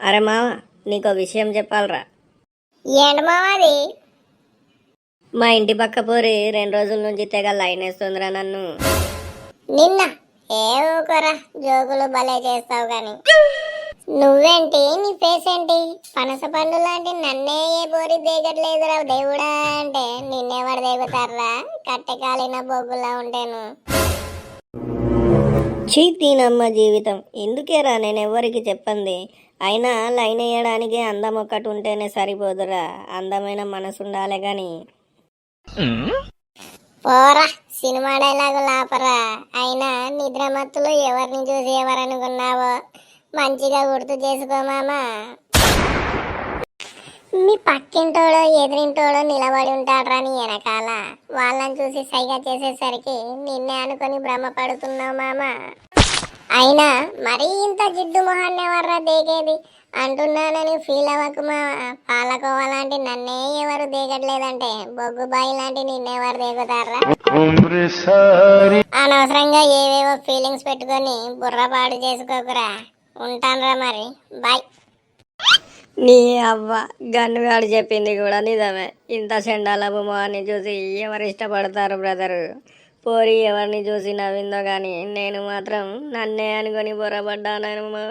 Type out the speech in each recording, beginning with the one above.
అరే మామ, నీకో విషయం చెప్పాలరా. ఏంటి మామది? మా ఇంటి పక్క పోరి 2 రోజుల నుంచి తెగ లైన్ వేస్తుందిరా నన్ను. నిన్న ఏ ఊకోరా, జోకులు భలే చేస్తావు గాని. నువ్వేంటి, నీ ఫేస్ ఏంటి? పనస పండు లాంటి నన్నే ఏ బోరి దిగట్లేదురా దేవుడా అంటే నిన్నెవరు దిగుతారా? కట్టెకాలిన బొగ్గులా ఉంటాను. చీ తీనమ్మ జీవితం, ఎందుకేరా నేను ఎవరికి చెప్పంది. అయినా లైన్ వేయడానికి అందం ఒక్కటి ఉంటేనే సరిపోదురా, అందమైన మనసు ఉండాలి గాని. పోరా, సినిమా డైలాగు లాపరా. అయినా నిద్రమత్తులో ఎవరిని చూసి ఎవరనుకున్నావో మంచిగా గుర్తు చేసుకో మామా. మీ పక్కింటోడో ఎదురింటోడో నిలబడి ఉంటాడ్రా నీ వెనకాల. వాళ్ళని చూసి సైగా చేసేసరికి నిన్నే అనుకొని భ్రమపడుతున్నావు మామా. అయినా మరీ ఇంత జిడ్డు మొహాన్ని ఎవర్రా దేగేది అంటున్నానని ఫీల్ అవ్వకు మావా. పాలకోవ లాంటి నన్నే ఎవరు దిగట్లేదంటే బొగ్గుబాయి లాంటి నిన్నెవరు దిగుతారా? అనవసరంగా ఏవేవో ఫీలింగ్స్ పెట్టుకొని బుర్రపాడు చేసుకోకురా. ఉంటానురా మరి, బాయ్. నీ అవ్వ, గన్నుగాడు చెప్పింది కూడా నిజమే. ఇంత చెండాలపు మొహాన్ని చూసి ఎవరు ఇష్టపడతారు బ్రదరు? పోరి ఎవరిని చూసి నవ్విందో కానీ నేను మాత్రం నన్నే అనుకొని బొరబడ్డానేమో.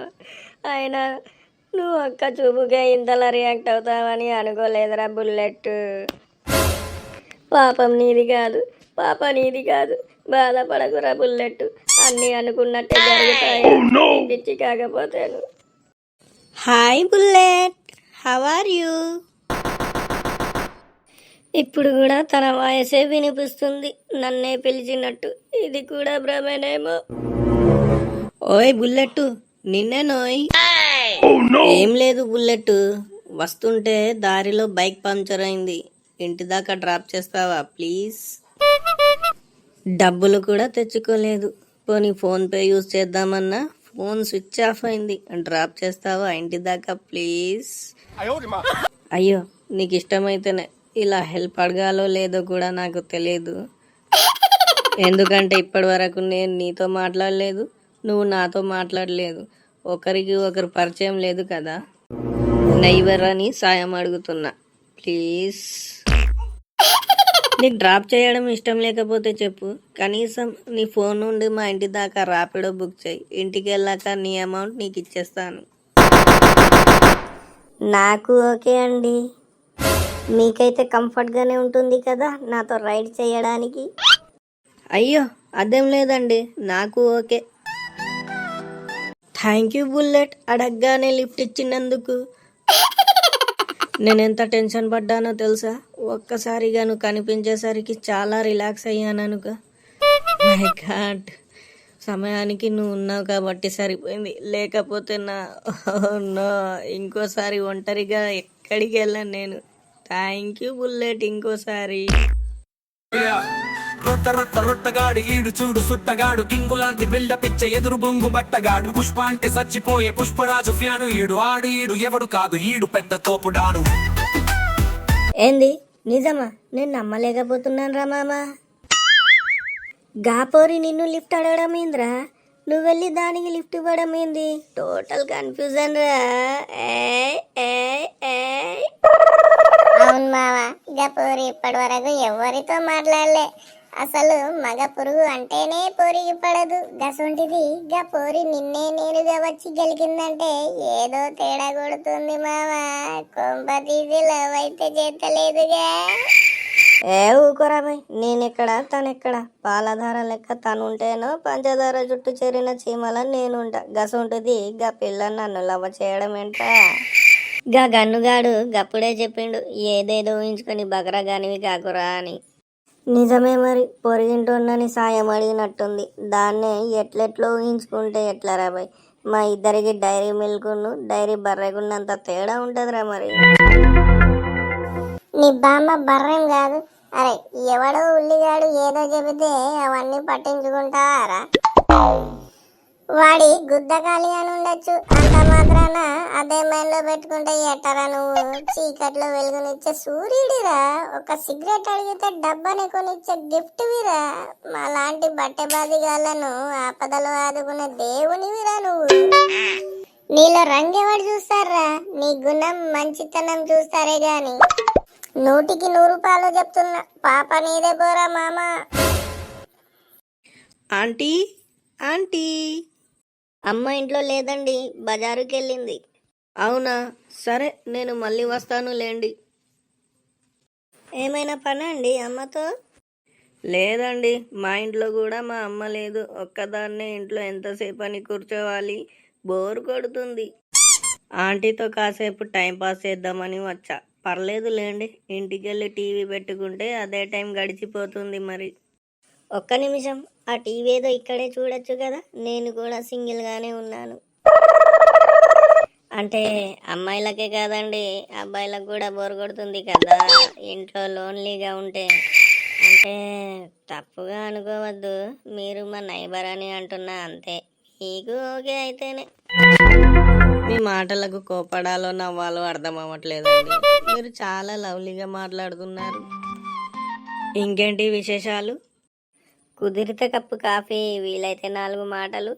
అయినా నువ్వు ఒక్క చూపుకే ఇంతలా రియాక్ట్ అవుతావని అనుకోలేదురా బుల్లెట్. పాపం నీది కాదు, పాప నీది కాదు, బాధపడకురా బుల్లెట్. అన్నీ అనుకున్నట్టే జరుగుతాయి, పిచ్చి కాకపోతేను. Hi Bullet, how are you? ఇప్పుడు కూడా తన వాయిసే వినిపిస్తుంది, నన్నే పిలిచినట్టు. ఇది కూడా భ్రమేనేమో. ఓయ్ బుల్లెట్, నిన్నే నోయ్. ఏం లేదు బుల్లెట్, వస్తుంటే దారిలో బైక్ పంక్చర్ అయింది. ఇంటి దాకా డ్రాప్ చేస్తావా ప్లీజ్? డబ్బులు కూడా తెచ్చుకోలేదు. పోనీ ఫోన్పే యూజ్ చేద్దామన్నా ఫోన్ స్విచ్ ఆఫ్ అయింది. డ్రాప్ చేస్తావా ఇంటి దాకా ప్లీజ్? అయ్యో, నీకు ఇష్టమైతేనే. ఇలా హెల్ప్ అడగాలో లేదో కూడా నాకు తెలియదు. ఎందుకంటే ఇప్పటి వరకు నేను నీతో మాట్లాడలేదు, నువ్వు నాతో మాట్లాడలేదు. ఒకరికి ఒకరు పరిచయం లేదు కదా. నైబర్ అని సాయం అడుగుతున్నా ప్లీజ్. నీకు డ్రాప్ చేయడం ఇష్టం లేకపోతే చెప్పు. కనీసం నీ ఫోన్ నుండి మా ఇంటి దాకా ర్యాపిడో బుక్ చేయి. ఇంటికి వెళ్ళాక నీ అమౌంట్ నీకు ఇచ్చేస్తాను. నాకు ఓకే అండి. మీకైతే కంఫర్ట్గానే ఉంటుంది కదా నాతో రైడ్ చేయడానికి? అయ్యో అదేం లేదండి, నాకు ఓకే. థ్యాంక్ యూ బుల్లెట్, అడగగానే లిఫ్ట్ ఇచ్చినందుకు. నేను ఎంత టెన్షన్ పడ్డానో తెలుసా? ఒక్కసారిగా నువ్వు కనిపించేసరికి చాలా రిలాక్స్ అయ్యాను అనుక. మై గాడ్, సమయానికి నువ్వు ఉన్నావు కాబట్టి సరిపోయింది. లేకపోతే నో, ఇంకోసారి ఒంటరిగా ఎక్కడికి వెళ్ళాను నేను. థ్యాంక్ యూ బుల్లెట్, ఇంకోసారి. రొట్టగాడు ఈడు చూడు సుట్టగాడు, కింగులాంటి బిల్డప్ ఇచ్చే ఎదురు బొంగు బట్టగాడు. పుష్ప అంటే చచ్చిపోయే పుష్పరాజు ఫ్యాను ఈడు. ఆడు ఈడు ఎవడు కాదు, ఈడు పెద్ద తోపుడాను. ఏంది నిజమా? నేను నమ్మలేకపోతున్నాను రా మామ. గాపోరి నిన్ను లిఫ్ట్ అడగడం ఏంద్రా? నువ్వు వెళ్ళి దానికి లిఫ్ట్ ఇవ్వడం ఏంది? టోటల్ కన్ఫ్యూజన్ రా. అవును మావా, గపూరి ఇప్పటి వరకు ఎవరితో మాట్లాడలే. అసలు మగ పురుగు అంటేనే పోరికి పడదు. గసొంటిది గపూరి నిన్నే నేరుగా వచ్చి గెలికిందంటే ఏదో తేడా కొడుతుంది మావా. కొంప తీసి లవ్ అయితే చేతలేదుగా. ఏ ఊకోరా భయ్, నేనెక్కడ తనెక్కడ? పాలధార లెక్క తనుంటేనో పంచదార జుట్టు చేరిన చీమల నేనుంటా. గసొంటిది గా పిల్ల నన్ను లవ్వ చేయడం ఏంటా? గా గన్నుగాడు గప్పుడే చెప్పిండు, ఏదేదో ఊహించుకొని బకరా గానివి కాకురా అని. నిజమే మరి, పొరిగింటోన్నని సాయం అడిగినట్టుంది. దాన్నే ఎట్లెట్లో ఊహించుకుంటే ఎట్లా రా బాయ్? మా ఇద్దరికి డైరీ మిల్క్ను డైరీ బర్రెకున్నంత తేడా ఉంటుందిరా మరి. నీ బామ్మ బర్రెం కాదు. అరే, ఎవడో ఉల్లిగాడు ఏదో చెబితే అవన్నీ పట్టించుకుంటారా? వాడి గుద్ద ఖాళీ అని ఉండొచ్చు, అంత మాత్రాన అదే మైండ్లో పెట్టుకుంటే ఎట్టరా నువ్వు? చీకట్లో వెలుగునిచ్చే సూర్యుడిరా. ఒక సిగరెట్ అడిగితే డబ్బాని కొనిచ్చే గిఫ్ట్ విరా. మా లాంటి బట్టె బాదిగాళ్ళను ఆపదలో ఆదుకునే దేవునివిరా నువ్వు. నీలో రంగెవడు చూస్తారా? నీ గుణం మంచితనం చూస్తారే గాని 100కి 100 చెప్తున్నా. పాప నీదే పోరా మామ. ఆంటీ ఆంటీ అమ్మ ఇంట్లో లేదండి, బజారుకి వెళ్ళింది. అవునా, సరే నేను మళ్ళీ వస్తాను లేండి. ఏమైనా పని అండి అమ్మతో? లేదండి, మా ఇంట్లో కూడా మా అమ్మ లేదు. ఒక్కదాన్నే ఇంట్లో ఎంతసేపు అని కూర్చోవాలి, బోర్ కొడుతుంది. ఆంటీతో కాసేపు టైం పాస్ చేద్దామని వచ్చా. పర్లేదు లేండి, ఇంటికి వెళ్ళి టీవీ పెట్టుకుంటే అదే టైం గడిచిపోతుంది. మరి ఒక్క నిమిషం, ఆ టీవీ ఏదో ఇక్కడే చూడొచ్చు కదా, నేను కూడా సింగిల్గానే ఉన్నాను. అంటే అమ్మాయిలకే కాదండి, అబ్బాయిలకు కూడా బోర్ కొడుతుంది కదా ఇంట్లో లోన్లీగా ఉంటే. అంటే తప్పుగా అనుకోవద్దు, మీరు మా నైబర్ అని అంటున్నా అంతే. మీకు ఓకే అయితేనే. మీ మాటలకు కోపడాలో నవ్వాలో అర్థం అవ్వట్లేదండి. మీరు చాలా లవ్లీగా మాట్లాడుతున్నారు. ఇంకేంటి విశేషాలు? కుదిరితే కప్పు కాఫీ, వీలైతే 4 మాటలు.